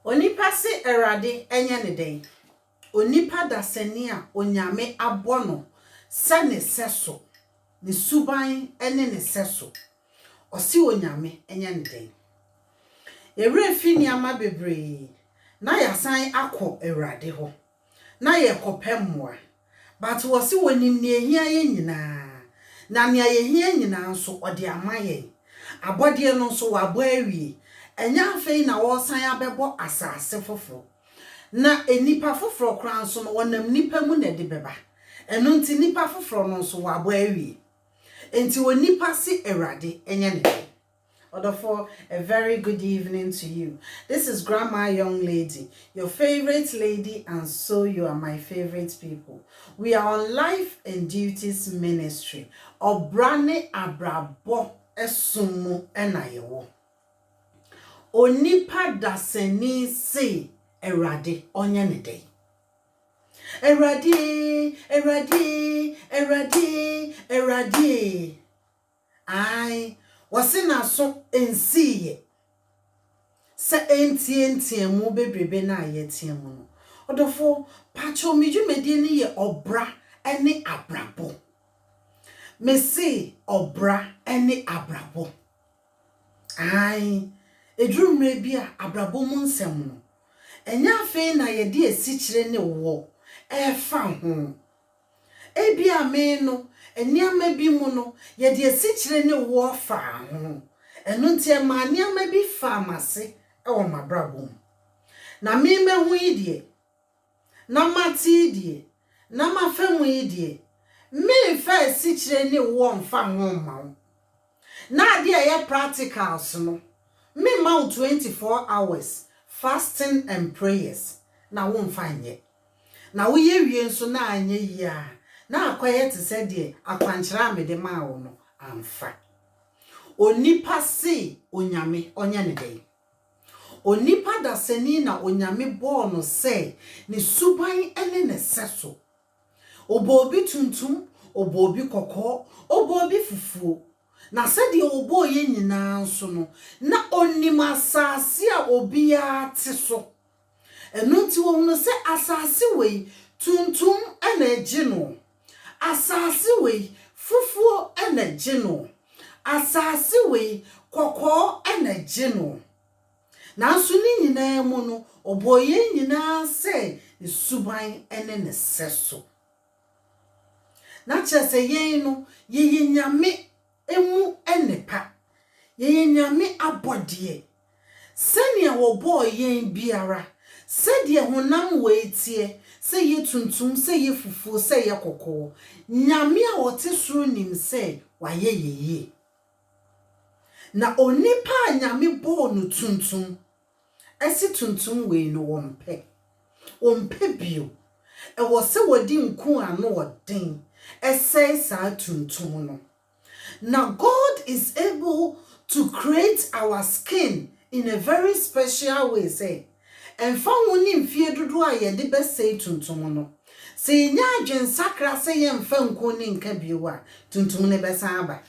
Onipa se erade enye ne den. Onipa dasani a onyame abono se ne seso. Ne suban ene ne seso. Osi onyame enye ne den. Ewre fi niama bebre. Na yasan akọ erade ho. Na ye kopemmoa. But wosi wonim ne ehia ye nyina. Na ne ehia nyina nso ode amaye. Abode no nso wabo awie. Enya afei na wo san abebo asase foforo. Na enipa foforo kran so no wonam nipa mu na de beba. Eno nti nipa foforo no nso wabo awie. Enti wonipa si erade enya ne. Therefore, a very good evening to you. This is Grandma Young Lady, your favorite lady, and so you are my favorite people. We are on Life and Duties Ministry. Obrane abrabo esumu enayewo. Onipa daseni se erade onye ne dey. Erade. Ai wasina so ensiye se entie mu bebrebe na ayetie mu no odofo pacho midwumedie ni ye obra ene abrabo mesi obra ene abrabo ai edrumre bia abrabo mu nsem no enya afi na ye de esikyire ne wo efa ho ebia me no eniama bi mu no ye de esikyire ne wo fa ho enu ntie ma eniama bi fa amase e wo mabrabom na me mehu yidie na mati die na mafamu yidie me fa esikyire ne wo mfa ho ma na de ye practicals no me ma 24 hours fasting and prayers na wo mfa nye na wo ye wie nso na anye yi a na akoye te se de akwankyera amede ma wo no amfa onipa se onyame onye ne den onipa dasani na onyame bo no se ne suban ene ne seso obobi tuntum obobi kokọ obobi fufuo na se de obo ye nyina nso no na onima asase a obi a te so enu nti wo no se asase we tuntum ena egino asase we fufuo ena egino asase we kokọ ena egino na nso ni nyina mu no oboye nyina se suban ene ne seso na chese yen no ye nyame emu enepa ye nyame abodie senia wo boy yen biara sede honam wetie se ye tuntum se ye fufuo se ye kokọ nyame a wote suru nim se waye yeye na onipa nyame bo no tuntum esi tuntum we no wompe bio e wo se wodi nku ano odin ese sa tuntum no. Now God is able to create our skin in a very special way, say. And fa woni mfie dodo a ye de be say tuntum no. Se nya adwen sakra se ye mfa nko ni nka biwa tuntum ne be san aba.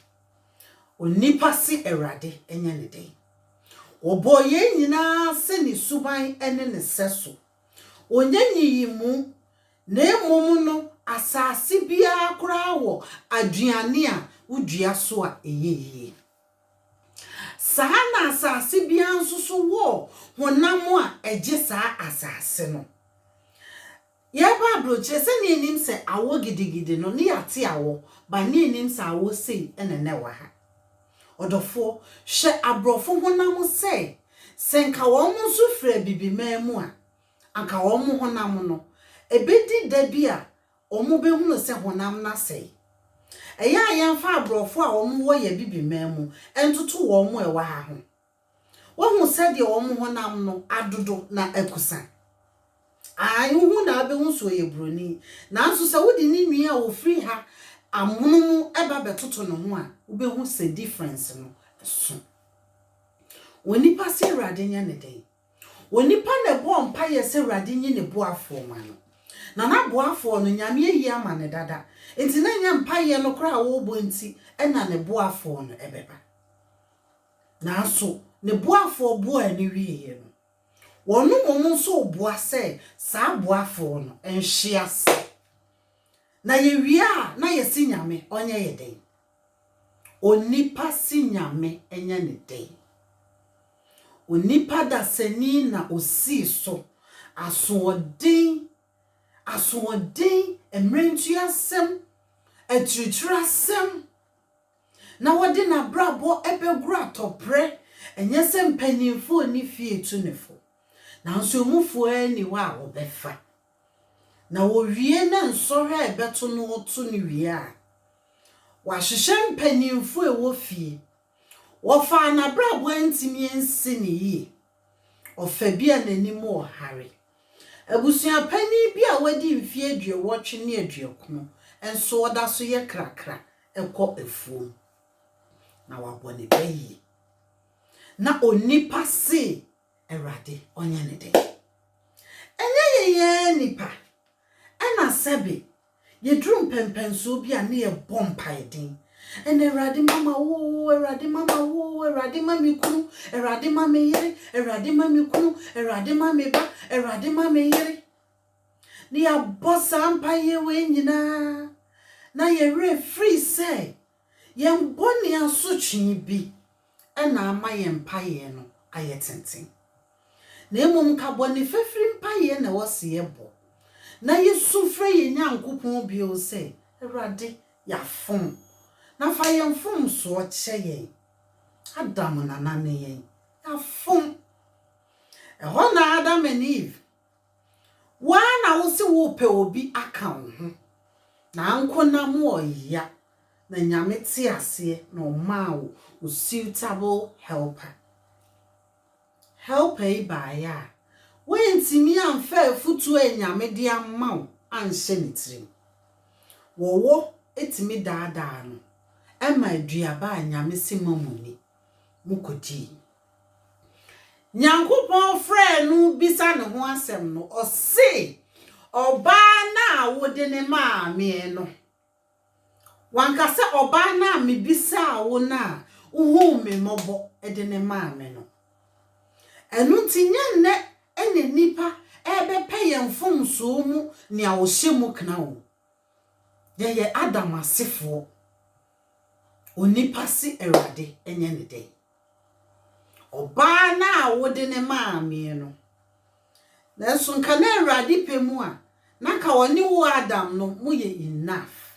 Onipa si erade enye ne den. Oboye nyina se ni suban ene ne seso. Onyanyi mu na emom no asase bia kura wo aduane a udua so a eyeye sana asase bia nsusu wo honam a eje saa asase no ye ba broche se ni nim se awo gidigidi no ne yate awo ba ni nim se awo sei enene wa ha odofo hwe abrofo honam se senka wo mu so fra bibimam a anka wo mu honam no ebedi da bia omu behunu se honam na sei eya yemfa abrofo a omu wo ye bibimam entutu wo mu ewa ha ho wo hu se de omu honam no adodo na akusa hu na abehu so ye broni na nso se wodi ni nua wo free ha amunum eba betoto no ho a wo behu se difference no so wonipa se rade nya ne den wonipa ne bo mpa ye se rade nyi ne bo afo ma no na boafo no nyame yi ama ne dada enti na nya mpa ye no kra wo bo nti ena ne boafo no ebeba na so ne boafo bo ani wiye no wonu momo so oboa se sa aboafo no enhye ase na ye wia na ye si nyame onye ye den onipa si nyame enye ne den onipa da sani na osi so asoodin emrentu asem atritru asem na wode na brabo ebegru atopre enye se mpanimfo ni fie tunefo na nso mufo ani wa obefa na wo wie na nsohwe ebeto no otu ni wie a wa hwehwe mpanimfo ewo fie wo fa na brabo antimi ensi ni yi ofa bia nanim o hare abusua pani bia wadi mfie adue wotwe ne adue kono enso oda so ye krakra ekọ efuom na wabone bayi na onipa se Erade onye ne de enye ye nipa ana sebe ye drum pempenso bia na ye bompa edin ene Erade mama wo Erade mama wo Erade mami kunu Erade mami yere Erade mami kunu Erade mami ba Erade mami yere ni abosa mpa ye we nyina na ye re free say ye mboni asotwe bi ena ama ye mpa ye no ayetenten na emom ka boni fefri mpa ye na wose ye bo na yesu frɛ ye nyankopon bi o say Erade ya fom na fa ye mfom so kye ye Adam na nane ye ya fom ho na Adam and Eve wa na wo se wo pe obi aka wo ho na anko na mo ya na nyame ti ase na o ma wo suitable helper ba ya wentimi amfa futu enyame de amma wo anhye ne tirim wo etimi daada no ema aduaba anyame simamuni mukodi nyankopon frɛ no bisa ne ho asɛm no ɔse oba na wode ne maame no wanka se oba na me bisa wo na uhu me mobo ede ne maame no enu ntinya ne ene nipa ebe pe ye mfomso mu ne a wo hye mu kna wo ye Adam asefo onipa si Erade enye ne den oba na wode ne maame no na so nka na Erade pe mu a na ka woni wo Adam no mu ye enough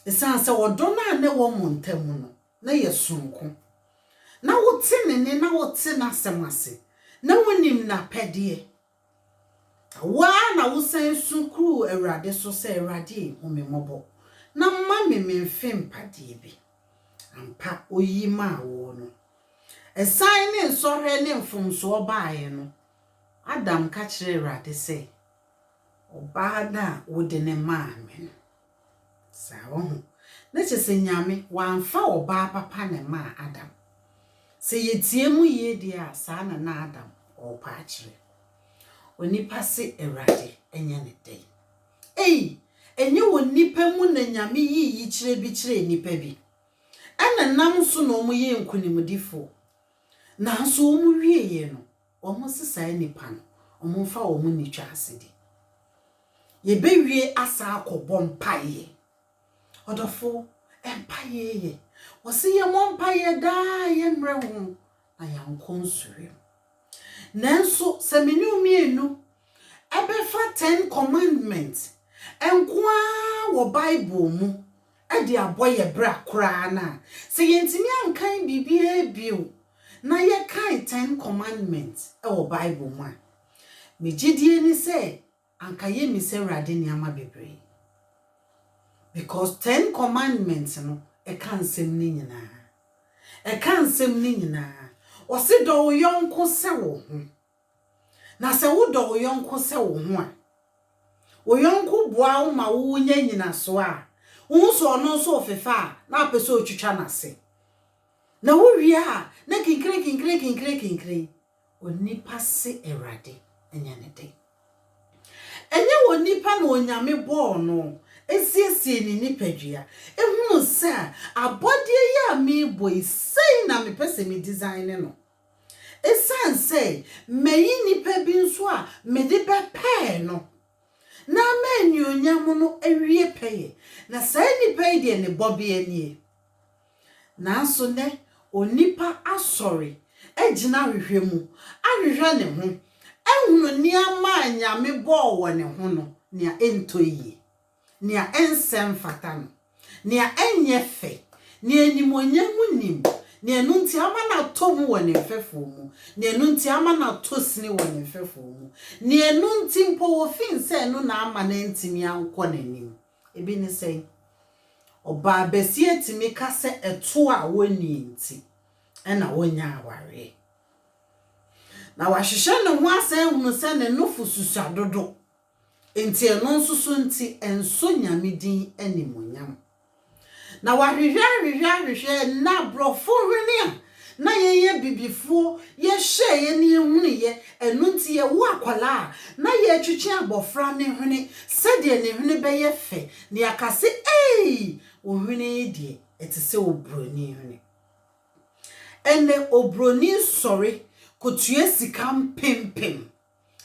esanse wodo na ne wo montamu no na ye sunko na wote ne na wote na semase na wonim na pede wa na wo san sunkru Erade so se Erade homemobọ na mma mememfem pade bi ampa oyi ma wo no esan ne nsohwe ne mfomso obaaye no Adam ka kire Erade se oba da wode ne maame sawo na chese nyame wamfa oba papa ne ma Adam se yetie mu ye dia sa na Adam opa akire onipa se Erade enye ne den enye wonipa mu na nyame yi kire bi kire nipa bi ana nam so no mu ye nkunimdifo na so mu wie ye no omo sesa nipa no omo fa omo nitwa asedi ye be wie asa akobọ mpaye odofo empaye ye wose ye mo mpaye da ye mre ho na yankon sure nanso se menu mienu ebefa 10 commandments enkwa wo Bible mu ade aboye bra kra na se yentimi ankan bibia bio na ye kan 10 commandments wo Bible mu a megidie ni se anka ye mi se Erade ni ama bebre because 10 commandments no e kan sem ni nyina o se do wo yonko se wo ho na se wo do wo yonko se wo ho a wo yonko boa wo ma wo nya nyina so a wo so no so ofefa na apese otwitwa na se na wo wi a na kinkire onipa se Erade enya ne den enye wonipa na onyame bo no esiesie ni nipadua ehunu se abodie ya me boy sei na me pese me design no esan say meyi nipa bi nso a mede bepe no na mani onyam no awie peye na say nipa yi de ne bobe ani na so ne onipa asori agina hwehwe mu ahwehwe ne ho ehunu niama anyame bo wo ne ho no nia entoyi nia ensem fata no nia enyefe nia nimonyam nim nia nunti ama na tomu wo ne fefo mu nia nunti ama na tosini wo ne fefo mu nia nunti mpo wo fin se no na ama na ntimi anko nanim ebi ne sei oba besi etimi ka se eto a woni nti ena wonya aware na wahwehwe ne ho asan hunu se ne nufu susu adodo enti eno nsusu nti enso nyamedin animonyam na wahwehwe na brofo hwene na yeye bibifo ye hye ye ne hunu ye eno nti ye wo akwala na ye twetwe abofra ne hwene sede ne hwene be ye fe ne akase wo hwene die etise obroni hwene ene obroni sori kotue sika mpempem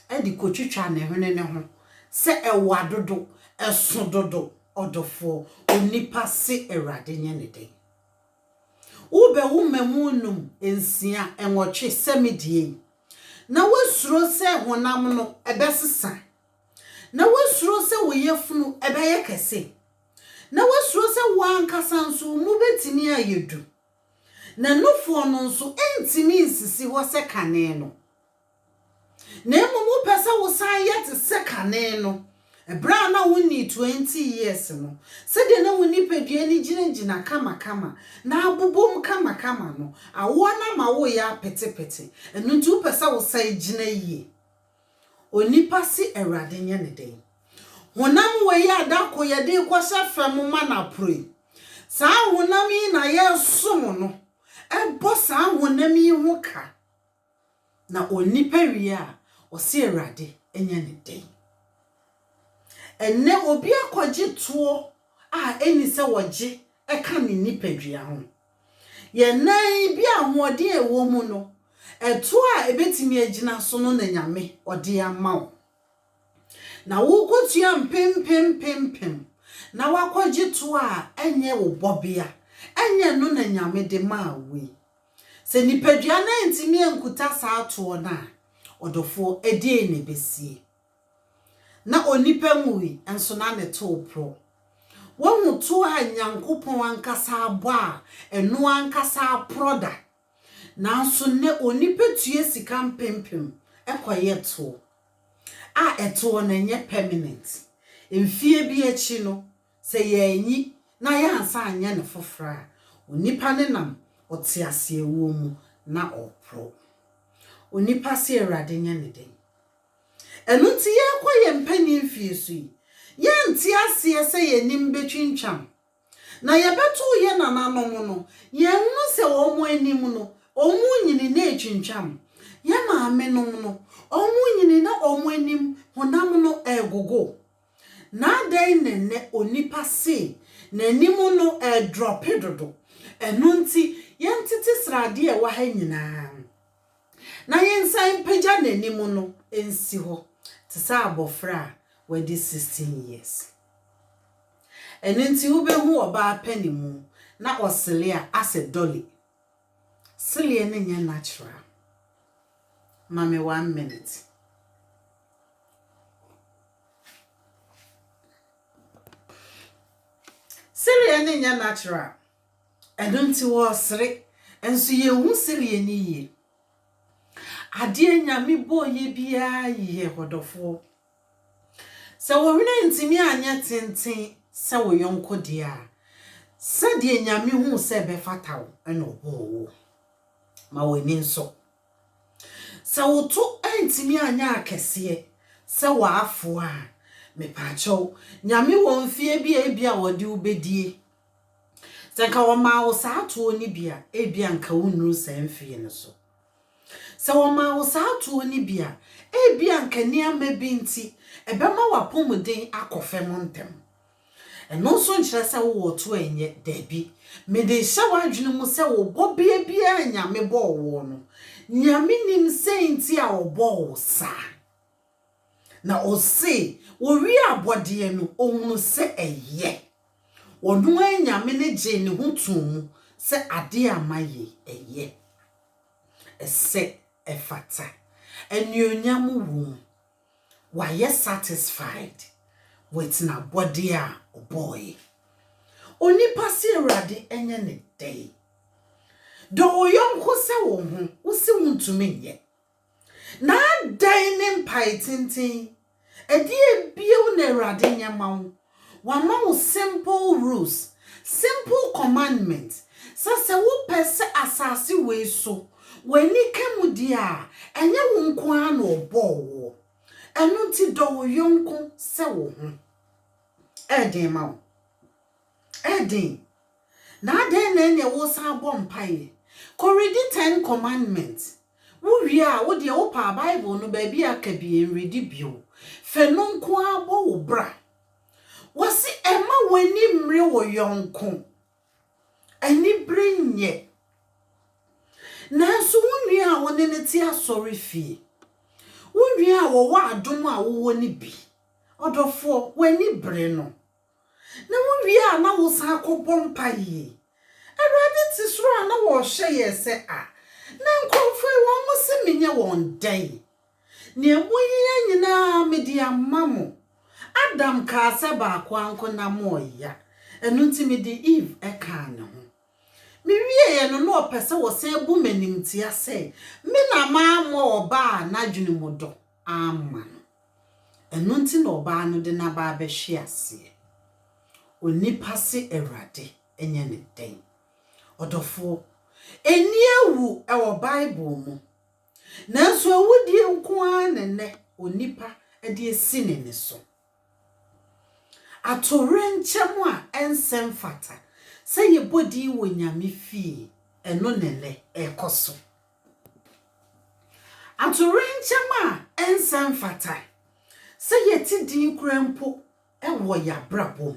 edi kotwetwa ne hwene ne ho se ewa dodo eso dodo odofo onipa se erade nye ne den ube wumemunum ensia enwotwe semidie na wasuro se honam no ebesesa na wasuro se woyefunu ebeye kese na wasuro se wankasa nso mu betimi ayedu na nufo no nso entimi nsisi ho se kane no na emumu pese wo san yet se kane no ebra na woni 20 years no se de na woni pedua ni ginagina kama na abubom kama no awo na ma wo ya petepete enu ntu pese wo sai gina yie onipa si erade nye ne den honam we ya adako ye de kwose fam ma na pray sa honam yi na ye som no ebo sa honam yi ho ka na onipa wi a o si erade enye ne den enne obi akwaje tuo a eni se woje eka ne nipadua ho ye nan bi ahode ewo mu no eto a ebetimi agina so no na nyame ode amawo na wo kotua mpempempempem na wakwaje tuo a enye wo bobia enye no na nyame de maawe se nipadua na ntimi enkuta saa tuo na odofo edie ne besie na onipa muwi enso na ne to pro won to a nyankopon ankasa abo a eno ankasa proda na so ne onipa tue sika mpempem ekoye to a eto na nye permanent emfie bi achi no se ye anyi na ya ansa anya ne fofra onipa ne nam otiase ewo mu na opro onipa se erade nya ne den enu nti ye kwaye mpani mfiesu ye nti ase se ye nim betwintwam na ye beto ye nananom no ye nnu se wo mo anim no omu nyini na etwintwam ye maame nom no omu nyini na omu anim honam no egogo na den ne onipa se na anim no drop dodo enu nti ye ntiti srade e wa ha nyina na ye nsan pagya na anim no ensi ho tisa abofra wedi 16 years enenti ubehu oba penimu na osele ase dolly sele ne nya natural mame 1 minute sele ne nya natural enenti wo sere enso ye hu sele ni ye ade nyame boye bia ye hodofo se wo hwene ntimi anya tenten se wo yonko dia se de nyame hu se be fatawo ena obo ma woni nso se wo to ntimi anya akese se wo afo a me paacho nyame wo mfie bia wode ubedie se ka wo ma wo sa to oni bia bia nka wonu se mfie ne so se wo ma wo sa to oni bia bia nka ni amabinti ebema wapomuden akofem ntem eno so nkyere se wo to enye dabi me de hye wadwene mu se wo bobia bia nyame bo wo no nyame nim senti a obo sa na o se ori abode no ohunu se eye onu nyame ne je ne hutum se ade amaye eye ese efata enyonyam wu wa ye satisfied with na body a boy onipa si Awurade enye ne day do yonko se wo hu wo se wuntumi ye na dan ne mpai tintin edie bio na Awurade nyama wa ma simple rules simple commandments se wo pese asase we so weni kemu a enye wo nko a na obo wo enu ti do yonko se wo hu edin ma wo edin na den na ne wo sa bo mpae koridi 10 commandments wo wi a wo de wo pa Bible no ba bi aka bi enredi bio fe no nko a bo wo bra wasi ema weni mre wo yonko ani brenye na so wonwi a woni ne ti asori fie wonwi a wo wa adom a wo woni bi odofo weni bre no na wonwi a na wo sa akobɔ mpaye Awurade ti soro a na wo hye ye se a na nkonfo wo mo se menye won dan ne moyi nyina medi amamo Adam ka se ba kwa anko na moya enu nti medi Eve e ka ne ho mi wie ye no no opese wo se bu manim ti ase me na ma mo oba na dwunu modo ama no enu nti na oba no de na ba be hwe ase onipa se Awurade enye ne den odofo eni ewu e wo Bible mu nanso awudie nko a ne onipa e de esi ne so atorenchemu a ensem fata se ye bodi wo nyame fie eno nene ekoso atorenchemu a ensem fata se ye ti din krampo e wo ya brabo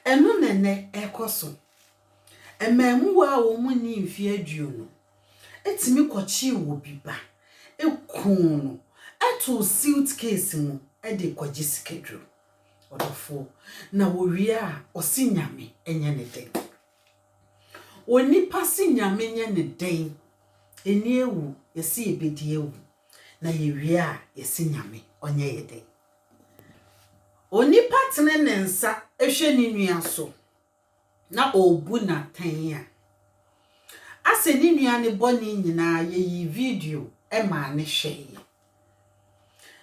eno nene ekoso ememu wa wo mu ni mfie aduonu etimi kochi wo biba ekun no eto suitcase mu e de kwaji skedru odofo na wowie a osinyame enye ne den onipa sinyame enye ne den eni ewu yesi ebedi ewu na yewie a yesinyame onye ye den onipa tene ne nsa ehwe ni nua so na obu na tan a ase ni nua ne boni nyina yeyi video e ma ne hwe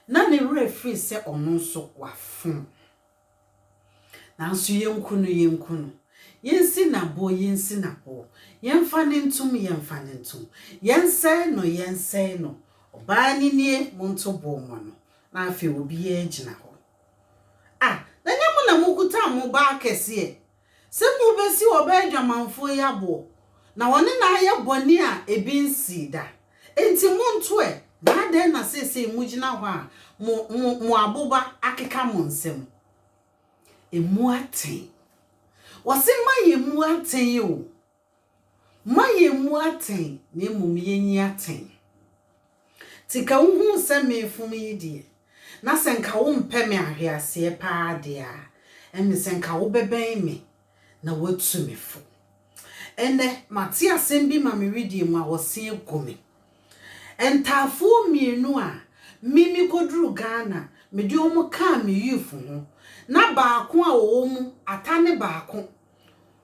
na ne referee se ono so wafun nanso yenkunu yensi na bo yemfa ne ntum yense no oba ni nie monto bo mo no na afi obi ye gina ho na nyamo na mukuta mo ba kese se mu besi oba adwamanfo yabo na woni na aye boni a ebi nsida enti monto na den na sese mu gina ho a mo aboba akeka mo nsem emu aten wase maye mu aten yo maye mu aten na emum yenyi aten tika hu se mefum yidie na senka wo mpe me ahwease pa de a emi senka wo beben me na watu me fo ene mate asem bi ma me widie mu a wose egome entafu mienu a mimi kodru Ghana me di omo ka me yufu ho na baako a wo mu atane baako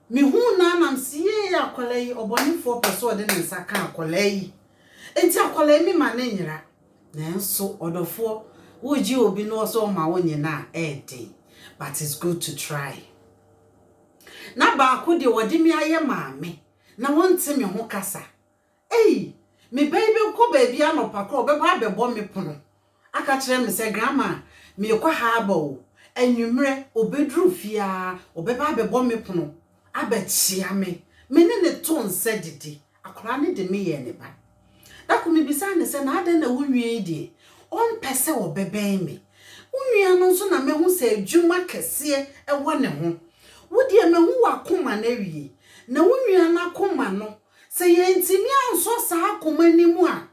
mi hu na nam siye akolai obonifo peso de nsa ka akolai enti akolai mi ma ne nyira nanso odofo woji obi no so ma wonye na ede but it's good to try na baako de wodi mi aye maame na wonte me ho kasa me baby ko baby anopa ko obeba abebo me pono aka kire me se grandma me kwa haba o enwumre obedru fia obeba abebo me pono abechia me ne to nse didi akora ne de me ye ne ba da ko me bisa ne se na ade na wunwie die on pese obeben me wunwie no so na me hu se adwuma kese e wo ne ho wo de me hu wakoma na wie na wunwie na koma no Se yentimi anso saa akoma nimu a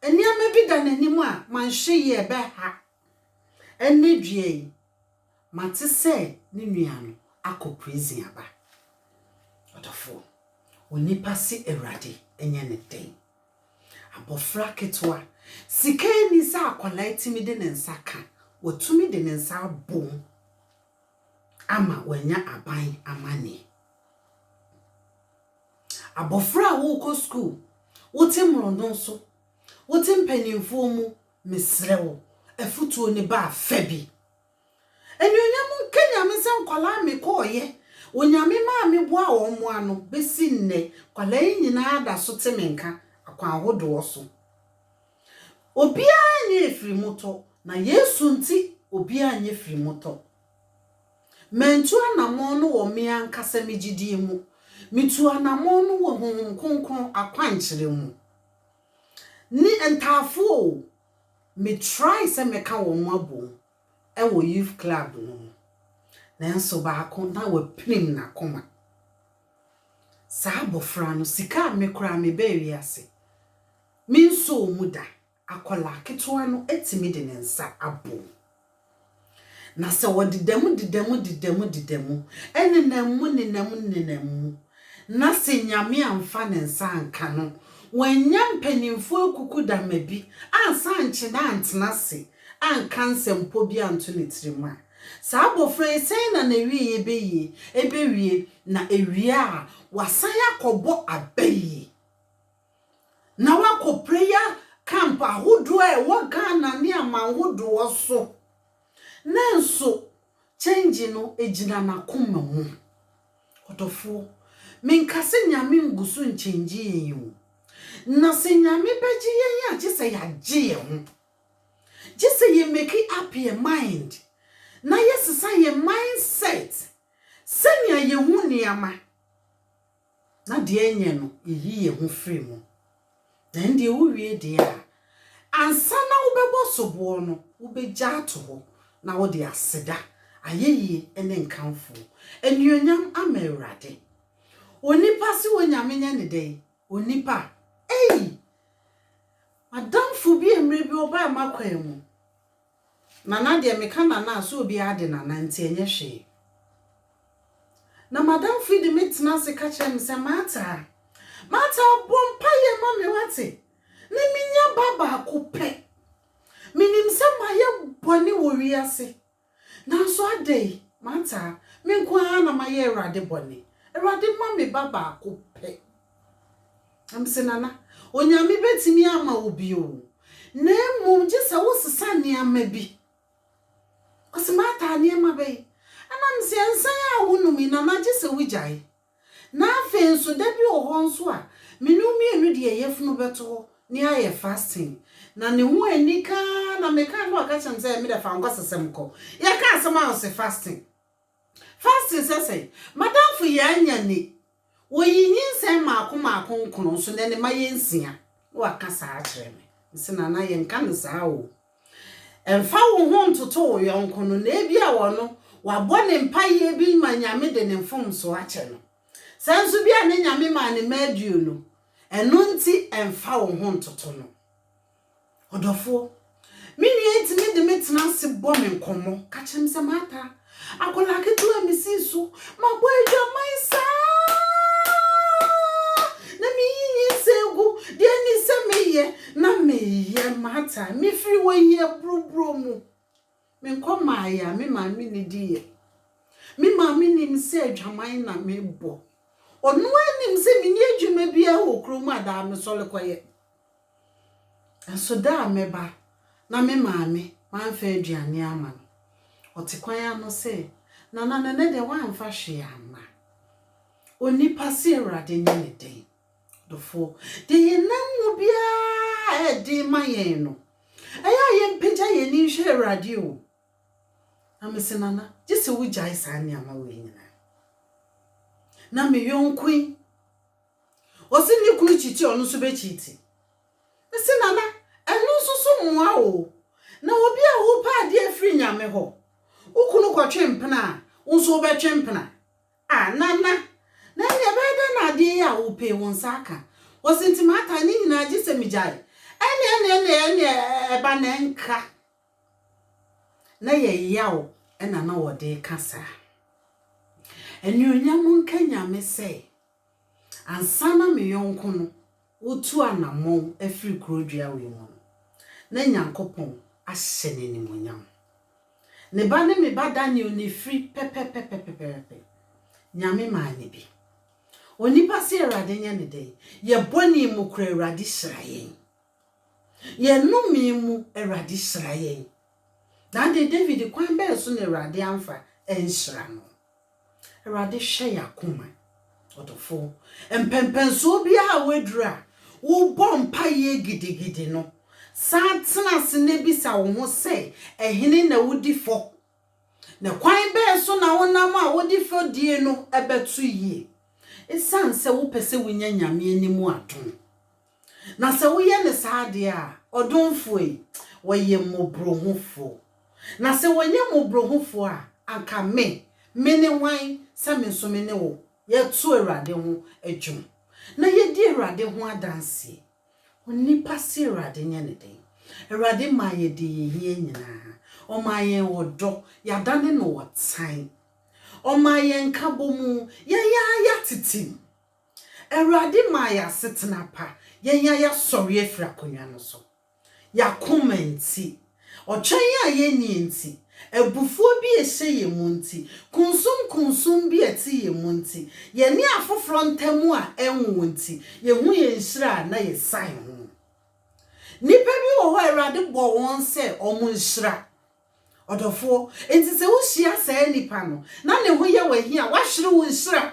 eniama bi da nanimu a manhye ye be ha enne due mate se ne nua no akoprizin aba odofo onipa si Ewurade enye ne den abofra ketwa sika ni sa akwala itimi de ne nsa ka watumi de ne nsa bom ama wanya aban amane abofra wo ko school wote mrondo so wote mpanimfo mu mesrewo afutuo ne ba afabi enyonyam kenya me se nkwala me koye onyame ma me boa wo mo ano besi nne kwala nyina da so temenka akwa ahodo so obi anye efiri moto na Yesu nti obi anye firi moto mentu anamon no wo me ankasa megidie mu mitu anamon no wo honhom kronkron akwankyere mu ni entafo me try se meka wo mo abo e wo youth club no nanso ba ko na wo prim na koma sa abofra no sika me kura me bewi ase minso muda akola ketwa no etimi de ne nsa abo na se wodidemu enenam na se nyame amfa ne nsa anka no wanya mpanimfo akuku da mabi ansa anche na antena se anka nsempo bi anto ne tirima sa abofra sen na wiye beye ebewie na ewie a wasan yakobo abayi na wako prayer camp ahodo e wo Ghana ne amahodo so nanso change no ejina na koma mu odofo menkase nyame ngusu nchange yen na se nyame beji yen agise ya gye ho gise ye make up your mind na yesisa ye mindset senya ye hu niama na de enye no yi ye hu free mu na ndi uwie de a ansa na wobebo sobo no wobeja to ho na wo de aseda ayeye ene nkanfo enuonyam ama Ewurade onipa si wonyame nya ne den onipa madamfo bi emre bi oba makwan mu na de meka na so obi ade na nante enye hwe na madamfo de metena se ka kire me se mata bompa ye ma me wate ni minya baba akopɛ minim se maye boni wo wiase na so ade mata me nko na maye Ewurade boni Ewurade ma me baba akopɛ am se nana onyame betimi ama obi o na emu gye se wo sesa ne ama bi osimata ne ama be anam se ensan a wonumi na na gye se wigyae na afen so da bi ohon so a menumi enu de yefunu beto ni aye fasting na ne hu anika na meka no aka chem say me da fa ngosesem ko ya ka asema o se fasting sese madam fu ya anya ni woyinyin sen maako nkono so ne ma yensia wa ka sa a kire me nsina na ye nka ne sa o emfa wo ho ntoto wo yonkono na ebia wo no wa bone mpaye bi ma nyame de ne mfom so a kire no sansu bia ne nyame ma ne maduo no eno nti emfa wo ho ntoto no odofo mini entimi de metena se bo me nkomo ka kyem se mata akola ketu amisi so mabo adwaman sa na mi yin segu de ni se meye na meye mata mi firi wo ye brobro mu me nkoma ya me ma mi ni die me ma mi ni se adwaman na me bo onu anim se mi ni adwuma bia wo kromu ada me sole koye aso da meba na me maame man fa aduane ama no otekwan ya no se na ne de wan fa hwe ama onipa se Ewurade nye ne den dofo de yenam bia e de mayen no aya ye mpegya ye ni hwe Ewurade o amese nana gise wo jai sa ne ama we nyina na me yonkui osi ni kunu chiti onu so be chiti ese nana enu susu mwa o na obi a wo pa ade afri nyame ho ukunu kwatwe mpena unso be twempena nana na ne beda na ade ya wo pe won saka wo sentimata ni nyina agi se mijai ene eba na nka na ye yawo ena na wo de kasa enyunya mun kanya me se ansana me yonko no wotu anamon afiri krodua we mu na nyankopon ahye ne nimonyam ne ba ne me ba Daniel ne free pepepepepepe nyame ma ne bi onipa se Awurade nya ne dey ye boni mu kura Awurade hyirayen ye numi mu Awurade hyirayen dan de David kwan be so ne Awurade amfa enhyira no Awurade hwe yakoma otofo empempenso bia a wedura wo bompa ye gidigidi no satena se ne bisa wo ho se ehene na wodi fo na kwan be so na wonam a wodi fo die no ebetu yie esan se wo pese wonya nyame animu adon na se wo ye ne saade a odonfo yi wo ye mobrohofo na se wonye mobrohofo a anka me ne wan se me so me ne wo ye tu Awurade ho adwum na ye di Awurade ho adanse onipa se Awurade nya ne den Awurade ma ye di ye nyina o ma ye wodo ya dane no wotan o ma ye nkabomu ya titim Awurade ma ya setena pa ya sori afira konwa no so ya komenti o twen ya ye ni enti ebufuo bi ehye ye munti kunsum bi eti ye munti ye ni afoforo ntamu a enwo nti ye hu ye nhira na ye san ho nipa bi wo ho Awurade bo won se omo nhira odofo enti se wo hia sa nipa no na ne ho ye wahi a wahwere wo nhira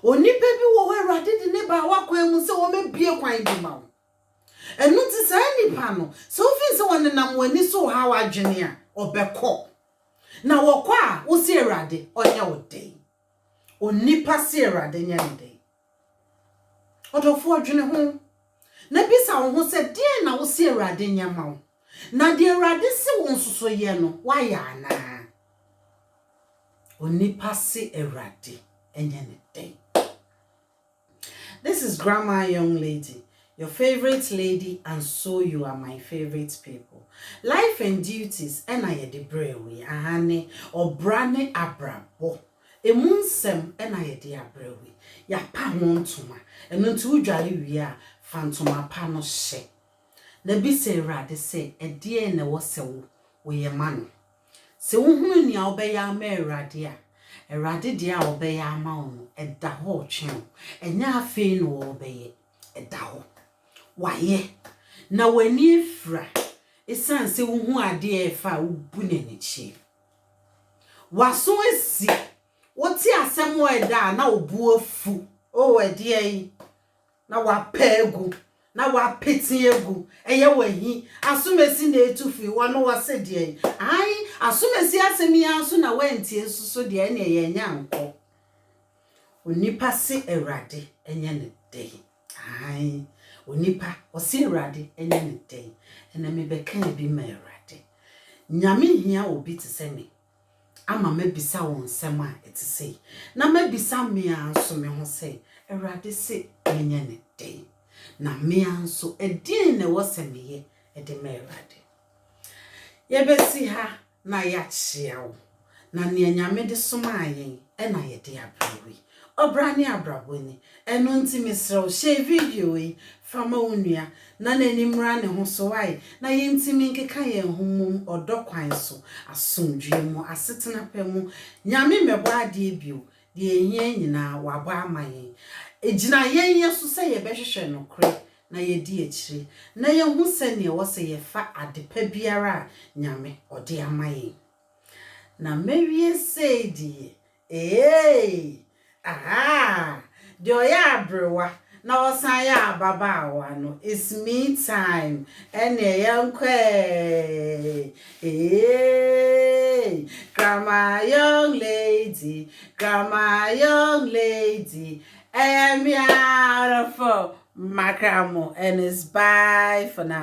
onipa bi wo ho Awurade de ne ba wakwan mu se wo mebie kwan bi ma wo enu ti sa nipa no so fi se won nam wani so ha wadwene a obekọ na wokọ a wo se Awurade onya wo den onipa se Awurade nya ne den odofo adwene ho na bisa wo ho se de na wo se Awurade nya ma wo na de Awurade se wo nsoso ye no wa ya na onipa se Awurade enya ne den. This is Grandma Young Lady, your favorite lady, and so you are my favorite people. Life and duties ena ye de brewe ahane obrane abrabo emunsem ena ye de abrewe ya pa ho ntoma eno nti udwale wi a fantoma pa no hye na bi se Awurade se ede na wo se wo ye ma no se wo hunu ni a obeya ma Awurade a Awurade de a obeya ma wo eda ho twen enya afi no wo obeye eda ho waye na wani efra esan se wo hu ade efa wo bu n'anichi waso esi woti asem wo eda na obu afu o ade ai na wapegu na wapeti egu eye wahi asumesi na etufi wono wase de ai asumesi asemi anso na wanti esuso de na ye nya nko onipa se Awurade enye ne de ai onipa osi Awurade enye ne den ena me beka bi ma Awurade nyame hia obi te se me ama mabisa won sem a etise na mabisa me anso me ho se Awurade se enye ne den na me anso edin na wo se meye ede ma Awurade ye besi ha na ya chiawo na ne nyame de soma ayen ena ye de abrawi obrani abraboni eno nti misrew share video yi fama onua na nanimra ne ho so wai na ye ntimi nkeka ye homum odokwan so asomdwe mu asetena pemu nyame mebo ade bio de ehia nyina wabo amaye ejina yenye so se ye behwehwe no kre na ye di ekire na ye hu se ne wo se ye fa adepa biara nyame ode amaye na mewie se di de oya abrewa na osan ya baba no it's me time ene yankwe Grandma Young Lady, Grandma Young Lady, I am beautiful, Macamo, and it's bye for now.